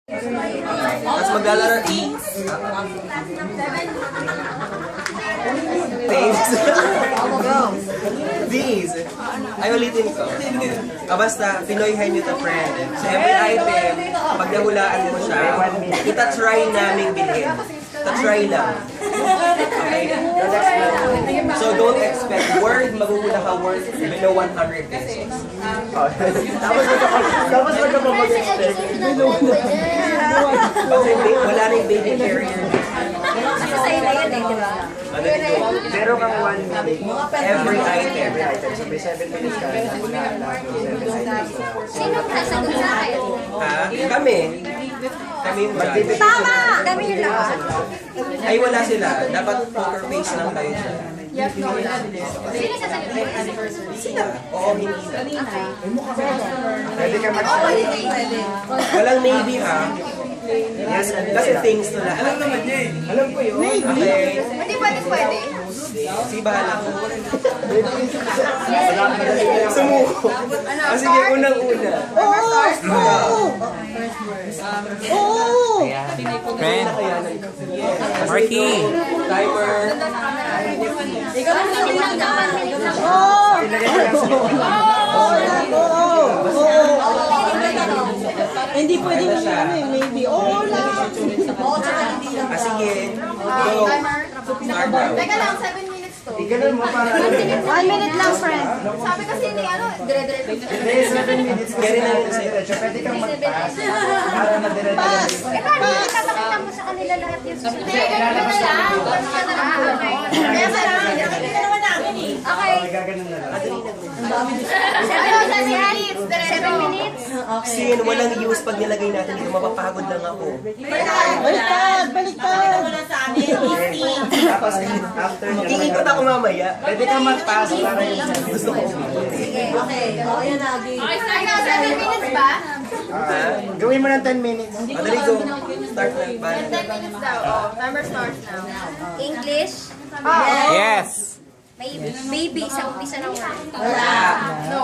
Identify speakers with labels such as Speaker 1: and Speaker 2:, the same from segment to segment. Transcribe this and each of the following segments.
Speaker 1: Tapos maglalaro These. Ay, ulitin ko. Basta, Pinoyhan nyo to, friend. So, every item, pag nahulaan mo siya, ita-try namin bilhin. Ita-try lang. Okay? So, don't expect worth, maguhula ka worth below 100 pesos.
Speaker 2: Tapos wag ka pa mag-expect.
Speaker 1: Kasi wala na yung baby carrier.
Speaker 3: Kasi sa'yo na yun eh, di ba?
Speaker 2: Meron kang 1 minute.
Speaker 1: Every item.
Speaker 2: So may 7 minutes ka na lahat ng 7 items.
Speaker 3: Sino sasagot sa akin?
Speaker 1: Ha? Kami. Kami yung judge.
Speaker 3: Tama! Kami yung lahat.
Speaker 1: Ay, wala sila. Dapat poker face lang kayo dyan.
Speaker 3: Sino sasagot?
Speaker 1: Sila. Oo, hindi na.
Speaker 2: Pwede ka mag-start.
Speaker 1: Walang maybe, ha? Yes, kasi things to lahat. Alam naman niya eh. Alam ko yun. Okay.
Speaker 3: Hindi pwede.
Speaker 1: Si bahala ko. Sumuko. Sige, unang-una.
Speaker 4: Friend. Marky.
Speaker 1: Timer.
Speaker 5: Hindi pwede na ano eh, maybe. Oo lang.
Speaker 1: Sige. Go. Start now.
Speaker 3: Teka lang, 7 minutes to.
Speaker 2: Ganun mo para ano.
Speaker 3: 1 minute lang, friend. Sabi kasi ni dire-diretso.
Speaker 2: Hindi, 7 minutes kasi
Speaker 1: Ganun na yun
Speaker 2: na diretso. Pwede kang mag-pass. Para madiretso.
Speaker 3: Eh, paano hindi papakita mo sa kanila lahat yung susunod? Hindi, ganun na lang. Ganun ka na lang. Okay. Kaya parang, nakikita naman namin eh. Okay.
Speaker 2: Gaganon na lang.
Speaker 3: 7 minutes. 7 minutes.
Speaker 1: Sin, walang use pag nilagay natin dito. Mapapagod lang ako.
Speaker 5: Baliktad!
Speaker 2: Tapos after nyo,
Speaker 1: Iikot ako mamaya.
Speaker 2: pwede kang mag-pass para yung 7
Speaker 1: Gusto ko.
Speaker 3: Ano, 7 minutes ba?
Speaker 2: Gawin mo ng 10 minutes.
Speaker 1: Madali go. Start na.
Speaker 3: 10 minutes daw. Oh, timer starts now. English?
Speaker 4: Yes.
Speaker 3: May baby sa umpisa ng word.
Speaker 4: No.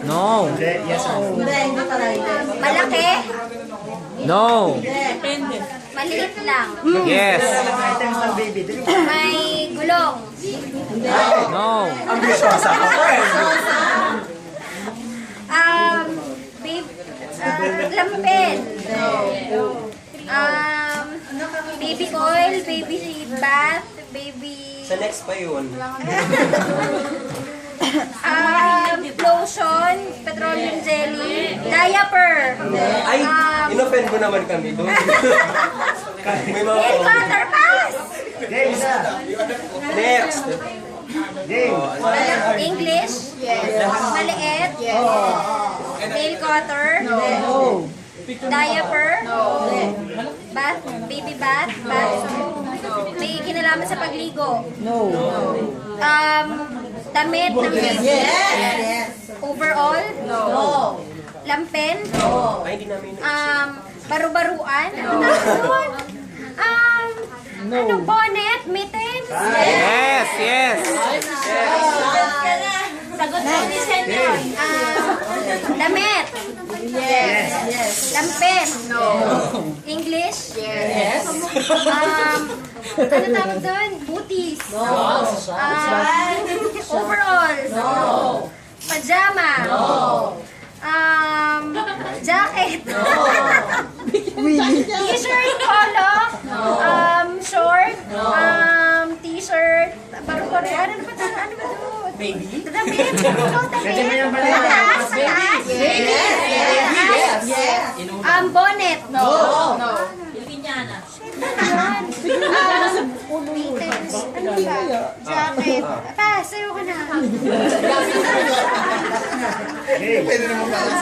Speaker 4: No.
Speaker 2: Yes,
Speaker 3: Malaki?
Speaker 4: No.
Speaker 3: Maliit lang.
Speaker 4: Yes.
Speaker 2: items ng baby. Dali.
Speaker 3: May gulong.
Speaker 4: No.
Speaker 1: Ambisyosa ako, friend.
Speaker 3: Lampin. Baby oil, baby bath, baby...
Speaker 1: Sa next pa yun.
Speaker 3: Lotion, petroleum jelly, diaper.
Speaker 1: Ay, inoffend mo naman kami doon. May mga...
Speaker 3: Nail cutter, pass!
Speaker 2: James,
Speaker 1: Next.
Speaker 2: James.
Speaker 3: English? Maliit? Nail cutter? Diaper? Bath? Baby bath? May kinalaman sa pagligo? Damit ng baby? Overall? Lampen?
Speaker 1: Ay, hindi namin.
Speaker 3: Baru-baruan? Ano, bonnet? Mittens?
Speaker 4: Yes. Yes.
Speaker 3: Sagot mo ni Senyor. Damit?
Speaker 2: Yes.
Speaker 3: Lampen? English? Yes. Ano tawag doon? Booties? Overall? Pajama? Jacket? T-shirt? Polo? Short? T-shirt? Baru-baru? Ano ba doon? Ano ba doon? Baby? Damit? Damit? Pataas? Pataas? Bonnet? No. Pilipinyana. Mittens. Ano ba? Jacket. Sayo ko na.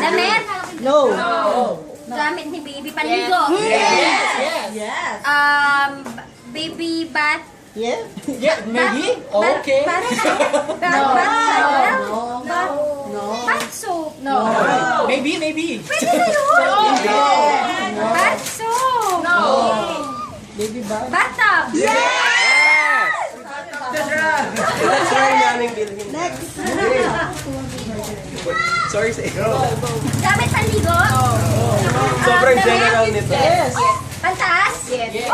Speaker 3: Damit?
Speaker 5: No.
Speaker 3: Gamit ni baby paligo.
Speaker 5: Yes.
Speaker 3: Baby bath.
Speaker 5: Yes.
Speaker 3: Maybe? Okay. Bath soap. No.
Speaker 4: Maybe.
Speaker 3: Pwede na yun. Bath soap. No.
Speaker 5: Baby ba?
Speaker 3: Bathtub.
Speaker 4: Yes.
Speaker 1: Try namin bilhin.
Speaker 5: Next.
Speaker 1: Sorry sa iyo.
Speaker 3: Gamit panligo?
Speaker 1: So, Sobrang general nito.
Speaker 5: Yes.
Speaker 3: Pantaas? Yes.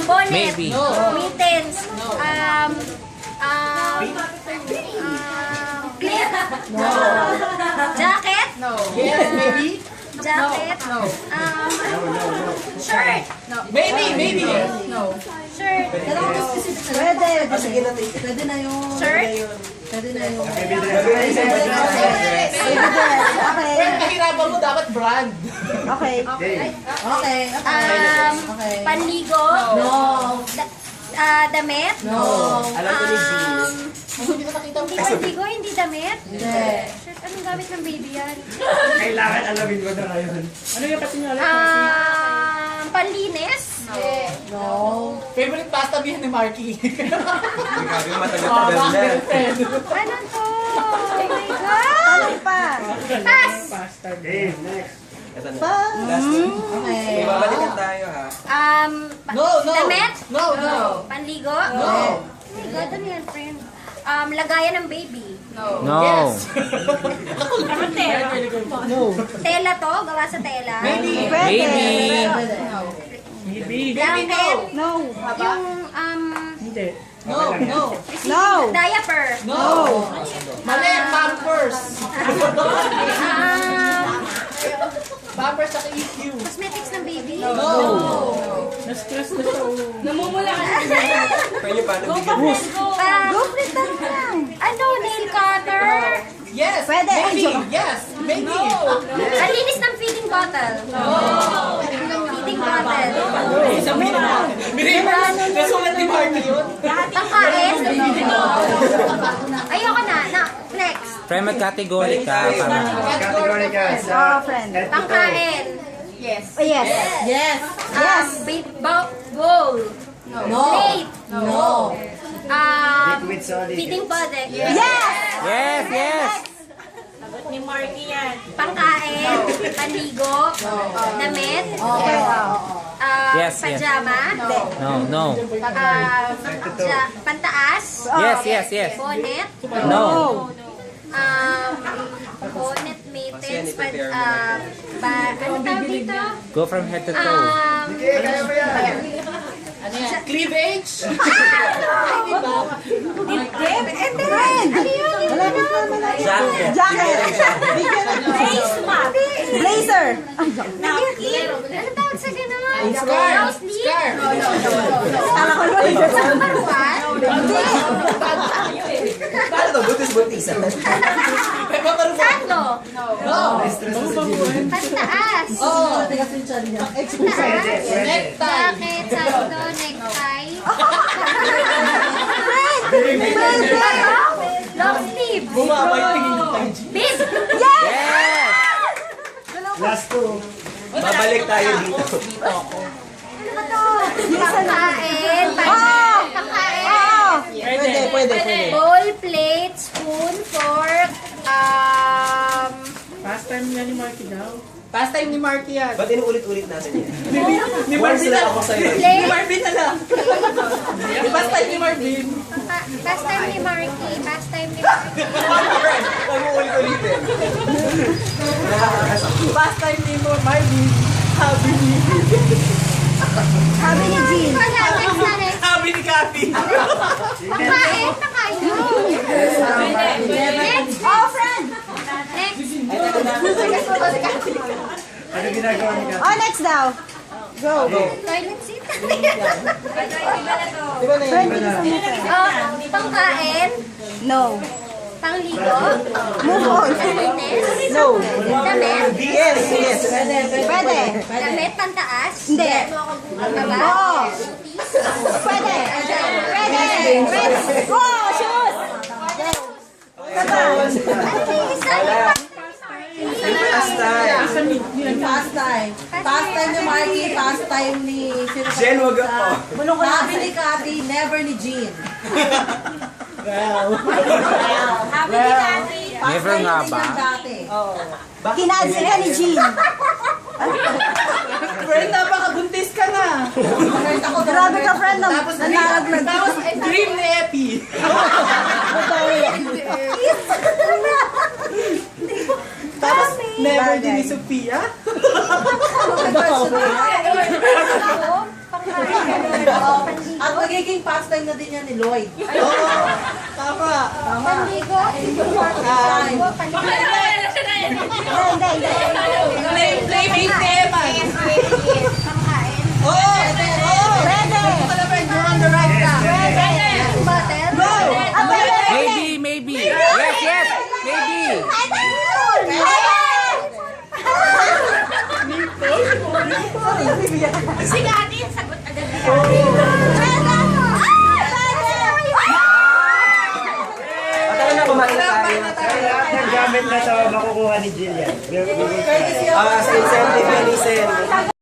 Speaker 3: Bonnet.
Speaker 4: Maybe.
Speaker 3: Mittens. Clip. Jacket.
Speaker 2: Yes, maybe.
Speaker 3: Jacket. Shirt.
Speaker 2: Maybe.
Speaker 3: Shirt.
Speaker 5: Pwede.
Speaker 1: Sige na, take it.
Speaker 5: Pwede na yung...
Speaker 3: Shirt.
Speaker 5: Pwede na yung...
Speaker 1: Baby dress.
Speaker 5: Okay.
Speaker 2: Kahirapan mo dapat brand.
Speaker 5: Okay. Okay.
Speaker 3: Panligo.
Speaker 5: No.
Speaker 3: Damit.
Speaker 5: No.
Speaker 1: Alam ko ni jeans.
Speaker 2: Hindi ko nakita mo.
Speaker 3: Hindi panligo, hindi damit.
Speaker 5: Hindi.
Speaker 3: Shirt, anong gamit ng baby yan?
Speaker 1: Kailangan alamin ko na ngayon.
Speaker 2: Ano yung pati niyo?
Speaker 3: Panlinis.
Speaker 5: No.
Speaker 2: Favorite pasta bihan ni Marky.
Speaker 1: Grabe, matagal-tagal na.
Speaker 3: Ano to? Oh my God!
Speaker 5: Tanong pa.
Speaker 3: Pass!
Speaker 1: Ito na. Last one.
Speaker 5: Okay.
Speaker 1: Okay, babalikan tayo ha.
Speaker 2: No.
Speaker 3: Damit?
Speaker 2: No.
Speaker 3: Panligo?
Speaker 2: No.
Speaker 3: Oh my God, ano yan, friend? Lagayan ng baby.
Speaker 4: No.
Speaker 3: Tela to? Gawa sa tela?
Speaker 2: Maybe.
Speaker 4: Maybe.
Speaker 3: Blanket?
Speaker 5: No.
Speaker 3: Yung,
Speaker 2: No.
Speaker 5: No.
Speaker 3: diaper?
Speaker 2: No. Mali, Pampers. Pampers sa EQ.
Speaker 3: Cosmetics ng baby?
Speaker 2: No.
Speaker 1: Pwede paano bigyan mo?
Speaker 3: Go, Britan lang. Ano, nail cutter?
Speaker 2: Yes.
Speaker 5: Pwede.
Speaker 2: Maybe. Yes. Maybe.
Speaker 3: Ang linis ng feeding bottle? Feeding bottle?
Speaker 2: Nasulat ni Marky yun.
Speaker 3: Pangkain? Ayoko na. Next.
Speaker 4: Friend, mag-category ka.
Speaker 5: Oh, friend.
Speaker 3: Pangkain?
Speaker 5: Yes. Yes.
Speaker 3: Bowl?
Speaker 5: No.
Speaker 3: Plate?
Speaker 5: No.
Speaker 3: Feeding bottle?
Speaker 5: Yes.
Speaker 4: Yes.
Speaker 3: Pangkain? Panligo? Damit?
Speaker 4: Yes.
Speaker 3: Pajama?
Speaker 4: No.
Speaker 3: Pantaas?
Speaker 4: Yes.
Speaker 3: Bonnet?
Speaker 4: No.
Speaker 3: Bonnet, mittens, ano tawag dito?
Speaker 4: Go from head to toe.
Speaker 2: Cleavage.
Speaker 1: Jacket.
Speaker 5: Blazer.
Speaker 3: Ano tawag sa gano'n?
Speaker 2: Scarf.
Speaker 3: Sleeve?
Speaker 5: Kala ko
Speaker 1: Paano to? Buntis-buntisan.
Speaker 3: Sando?
Speaker 2: No.
Speaker 3: Pantaas?
Speaker 2: Oh.
Speaker 3: Pantaas? Jacket, sando, necktie? Long sleeve?
Speaker 2: Bumaba yung tingin ko.
Speaker 3: Bib?
Speaker 4: Yes.
Speaker 1: Babalik tayo dito.
Speaker 3: Ano ba to? Pangkain? Pangkain?
Speaker 5: Pwede.
Speaker 3: Bowl, plate, spoon, fork,
Speaker 2: Pastime ni Marky yan.
Speaker 1: Ba't inuulit-ulit natin yan?
Speaker 2: Ni
Speaker 1: Once
Speaker 2: Marvin
Speaker 1: na
Speaker 2: na
Speaker 1: ako sa'yo.
Speaker 2: Ni Marvin na lang. Pastime ni Marvin.
Speaker 3: pastime ni Marky. Pastime ni Marky.
Speaker 1: Huwag mo ulit-ulitin.
Speaker 2: Pastime ni Marvin. Habi ni.
Speaker 5: Sabi ni Jean.
Speaker 3: Wala, next na next.
Speaker 2: Habi ni Cathy.
Speaker 3: Pangkain, pangkain. Next.
Speaker 5: Oh, friend.
Speaker 3: Next.
Speaker 5: Oh, next daw. Go.
Speaker 3: Toilet seat.
Speaker 5: Friend, bilisan mo, friend.
Speaker 3: Pangkain.
Speaker 5: No.
Speaker 3: Pangligo.
Speaker 5: Move on.
Speaker 3: Panlinis.
Speaker 5: No.
Speaker 3: Damit.
Speaker 5: Yes. Pwede.
Speaker 3: Damit pantaas.
Speaker 5: Hindi.
Speaker 3: Baba.
Speaker 5: Oo. Pwede. Oh, shoes. Baba.
Speaker 3: Ano ba yung isa?
Speaker 5: Pastime ni Marky, pastime ni
Speaker 1: Jen, wag ako.
Speaker 5: Sabi ni Cathy, never ni Jean.
Speaker 4: Never nga ba?
Speaker 5: Kinansi ka ni Jean.
Speaker 2: Friend, napakabuntis ka na.
Speaker 5: Grabe ka, friend. Nanaraglag.
Speaker 2: Tapos dream ni Epi. Tapos never din ni Sophia. At magiging pastime na din yan ni Lloyd.
Speaker 5: Oo. Tama.
Speaker 3: Panligo? Panligo?
Speaker 2: Playmate tema.
Speaker 3: Pangkain?
Speaker 5: Oo. Oo.
Speaker 3: Pwede!
Speaker 2: You're on the right track.
Speaker 3: Pwede! Butter?
Speaker 5: Go!
Speaker 3: Ah, pwede!
Speaker 4: Maybe. Yes, yes. Maybe.
Speaker 3: Si Gati, sagot agad ni Gati. Pwede!
Speaker 1: O tara na, kumain na tayo.
Speaker 6: Lahat ng gamit na sa makukuha ni Jillian.
Speaker 2: Courtesy of
Speaker 1: Sa incentive yan, Isen.